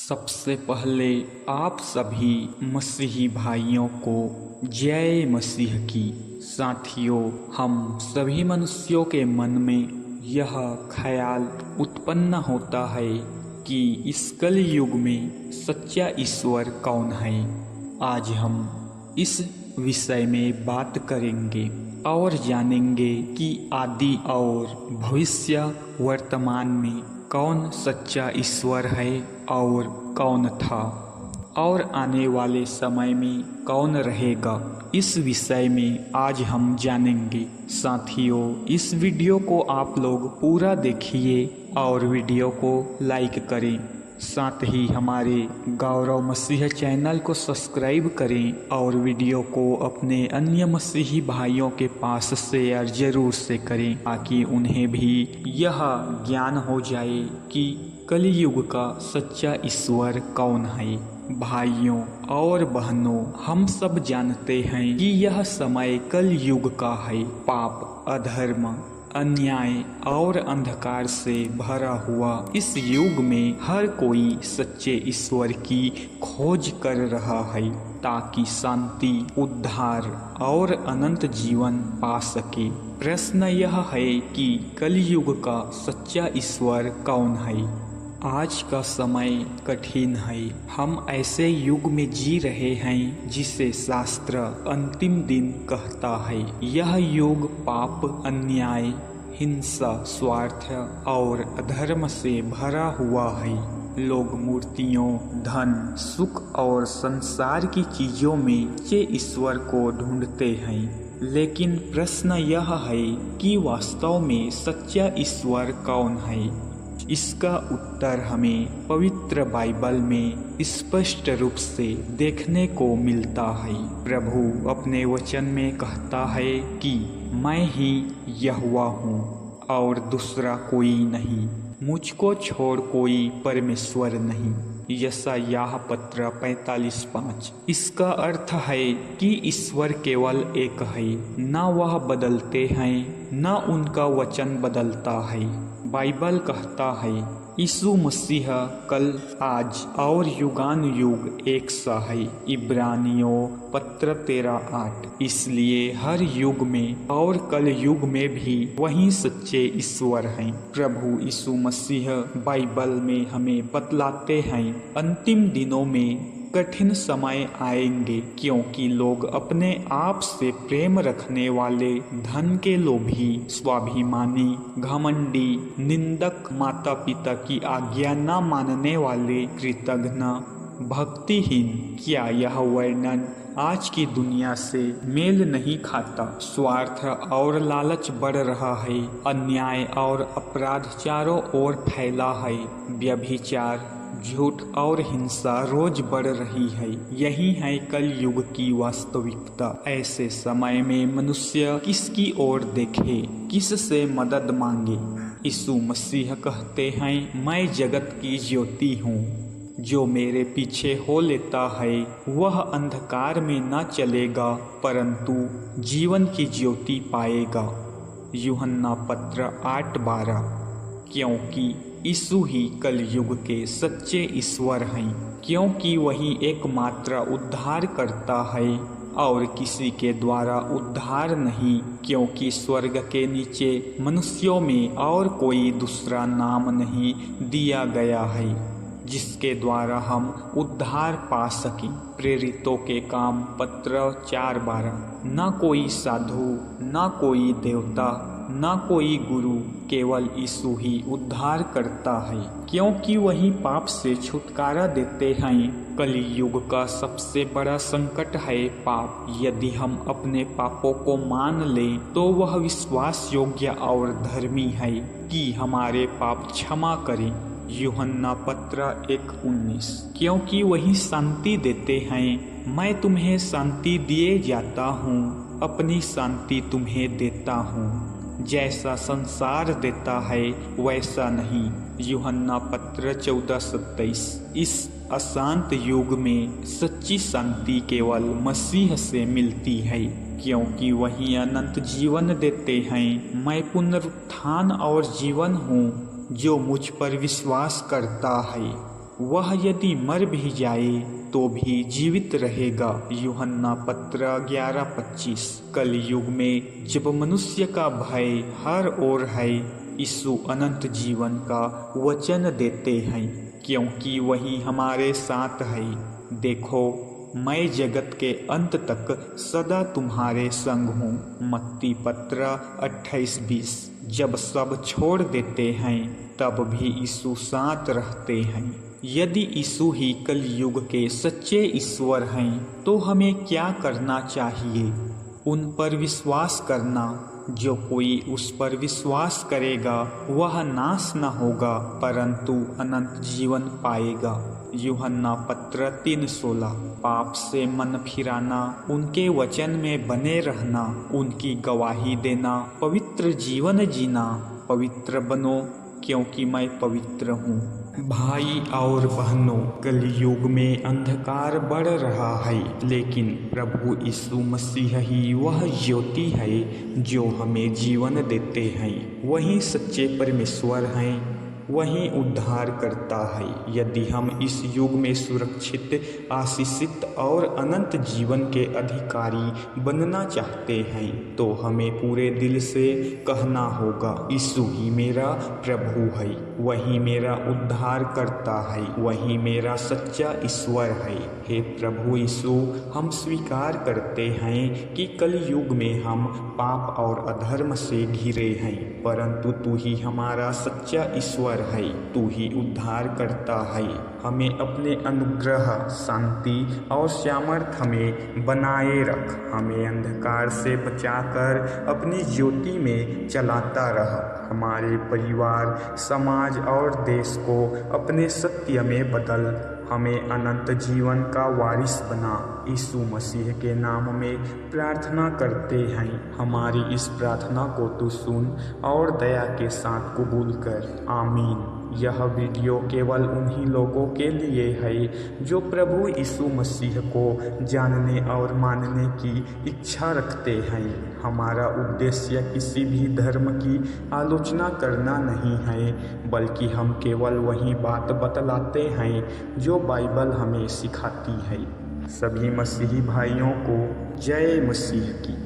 सबसे पहले आप सभी मसीही भाइयों को जय मसीह की। साथियों, हम सभी मनुष्यों के मन में यह ख्याल उत्पन्न होता है कि इस कल युग में सच्चा ईश्वर कौन है। आज हम इस विषय में बात करेंगे और जानेंगे कि आदि और भविष्य वर्तमान में कौन सच्चा ईश्वर है और कौन था और आने वाले समय में कौन रहेगा। इस विषय में आज हम जानेंगे। साथियों, इस वीडियो को आप लोग पूरा देखिए और वीडियो को लाइक करें। साथ ही हमारे गौरव मसीह चैनल को सब्सक्राइब करें और वीडियो को अपने अन्य मसीही भाइयों के पास शेयर जरूर से करें ताकि उन्हें भी यह ज्ञान हो जाए कि कलयुग का सच्चा ईश्वर कौन है। भाइयों और बहनों, हम सब जानते हैं कि यह समय कलयुग का है। पाप, अधर्म, अन्याय और अंधकार से भरा हुआ इस युग में हर कोई सच्चे ईश्वर की खोज कर रहा है ताकि शांति, उद्धार और अनंत जीवन पा सके। प्रश्न यह है कि कलयुग का सच्चा ईश्वर कौन है। आज का समय कठिन है। हम ऐसे युग में जी रहे हैं जिसे शास्त्र अंतिम दिन कहता है। यह युग पाप, अन्याय, हिंसा, स्वार्थ और अधर्म से भरा हुआ है। लोग मूर्तियों, धन, सुख और संसार की चीजों में सच्चे ईश्वर को ढूंढते हैं। लेकिन प्रश्न यह है कि वास्तव में सच्चा ईश्वर कौन है। इसका उत्तर हमें पवित्र बाइबल में स्पष्ट रूप से देखने को मिलता है। प्रभु अपने वचन में कहता है कि मैं ही यहोवा हूँ और दूसरा कोई नहीं, मुझको छोड़ कोई परमेश्वर नहीं। यशायाह पत्र 45:5। इसका अर्थ है कि ईश्वर केवल एक है, न वह बदलते हैं न उनका वचन बदलता है। बाइबल कहता है यीशु मसीह कल, आज और युगान युग एक सा है। इब्रानियों पत्र 13:8। इसलिए हर युग में और कल युग में भी वही सच्चे ईश्वर हैं। प्रभु यीशु मसीह बाइबल में हमें बतलाते हैं अंतिम दिनों में कठिन समय आएंगे क्योंकि लोग अपने आप से प्रेम रखने वाले, धन के लोभी, स्वाभिमानी, घमंडी, निंदक, माता पिता की आज्ञा न मानने वाले, कृतघ्न, भक्तिहीन। क्या यह वर्णन आज की दुनिया से मेल नहीं खाता। स्वार्थ और लालच बढ़ रहा है। अन्याय और अपराध चारों ओर फैला है। व्यभिचार, झूठ और हिंसा रोज बढ़ रही है। यही है कल युग की वास्तविकता। ऐसे समय में मनुष्य किसकी ओर देखे, किससे मदद मांगे। यीशु मसीह कहते हैं, मैं जगत की ज्योति हूँ। जो मेरे पीछे हो लेता है वह अंधकार में न चलेगा परंतु जीवन की ज्योति पाएगा। यूहन्ना पत्र 8:12। क्योंकि यीशु ही कल युग के सच्चे ईश्वर हैं, क्योंकि वही एकमात्र उद्धार करता है और किसी के द्वारा उद्धार नहीं, क्योंकि स्वर्ग के नीचे मनुष्यों में और कोई दूसरा नाम नहीं दिया गया है जिसके द्वारा हम उद्धार पा सकें। प्रेरितों के काम पत्र 4:12। न कोई साधु, न कोई देवता, न कोई गुरु, केवल यीशु ही उद्धार करता है, क्योंकि वही पाप से छुटकारा देते हैं। कलयुग का सबसे बड़ा संकट है पाप। यदि हम अपने पापों को मान लें तो वह विश्वास योग्य और धर्मी है कि हमारे पाप क्षमा करें। यूहन्ना पत्र 1:19। क्योंकि वही शांति देते हैं। मैं तुम्हें शांति दिए जाता हूँ, अपनी शांति तुम्हें देता हूँ। जैसा संसार देता है वैसा नहीं। यूहन्ना पत्र 14:27। इस अशांत युग में सच्ची शांति केवल मसीह से मिलती है, क्योंकि वही अनंत जीवन देते हैं। मैं पुनरुत्थान और जीवन हूँ। जो मुझ पर विश्वास करता है वह यदि मर भी जाए तो भी जीवित रहेगा। यूहन्ना पत्र 11:25। कल युग में जब मनुष्य का भय हर ओर है, यीशु अनंत जीवन का वचन देते हैं, क्योंकि वही हमारे साथ है। देखो, मैं जगत के अंत तक सदा तुम्हारे संग हूँ। मत्ती पत्र 28:20। जब सब छोड़ देते हैं तब भी यीशु साथ रहते हैं। यदि यीशु ही कल युग के सच्चे ईश्वर हैं तो हमें क्या करना चाहिए? उन पर विश्वास करना। जो कोई उस पर विश्वास करेगा वह नाश न होगा परंतु अनंत जीवन पाएगा। यूहन्ना पत्र 3:16। पाप से मन फिराना, उनके वचन में बने रहना, उनकी गवाही देना, पवित्र जीवन जीना। पवित्र बनो क्योंकि मैं पवित्र हूँ। भाई और बहनों, कल युग में अंधकार बढ़ रहा है, लेकिन प्रभु यीशु मसीह ही वह ज्योति है जो हमें जीवन देते हैं। वही सच्चे परमेश्वर हैं, वही उद्धार करता है। यदि हम इस युग में सुरक्षित, आशीषित और अनंत जीवन के अधिकारी बनना चाहते हैं तो हमें पूरे दिल से कहना होगा, यीशु ही मेरा प्रभु है, वही मेरा उद्धार करता है, वही मेरा सच्चा ईश्वर है। हे प्रभु यीशु, हम स्वीकार करते हैं कि कल युग में हम पाप और अधर्म से घिरे हैं, परंतु तू ही हमारा सच्चा ईश्वर है, तू ही उद्धार करता है। हमें अपने अनुग्रह, शांति और सामर्थ्य में बनाए रख। हमें अंधकार से बचाकर अपनी ज्योति में चलाता रह। हमारे परिवार, समाज और देश को अपने सत्य में बदल। हमें अनंत जीवन का वारिस बना। यीशु मसीह के नाम में प्रार्थना करते हैं। हमारी इस प्रार्थना को तू सुन और दया के साथ कबूल कर। आमीन। यह वीडियो केवल उन्हीं लोगों के लिए है जो प्रभु यीशु मसीह को जानने और मानने की इच्छा रखते हैं। हमारा उद्देश्य किसी भी धर्म की आलोचना करना नहीं है, बल्कि हम केवल वही बात बतलाते हैं जो बाइबल हमें सिखाती है। सभी मसीही भाइयों को जय मसीह की।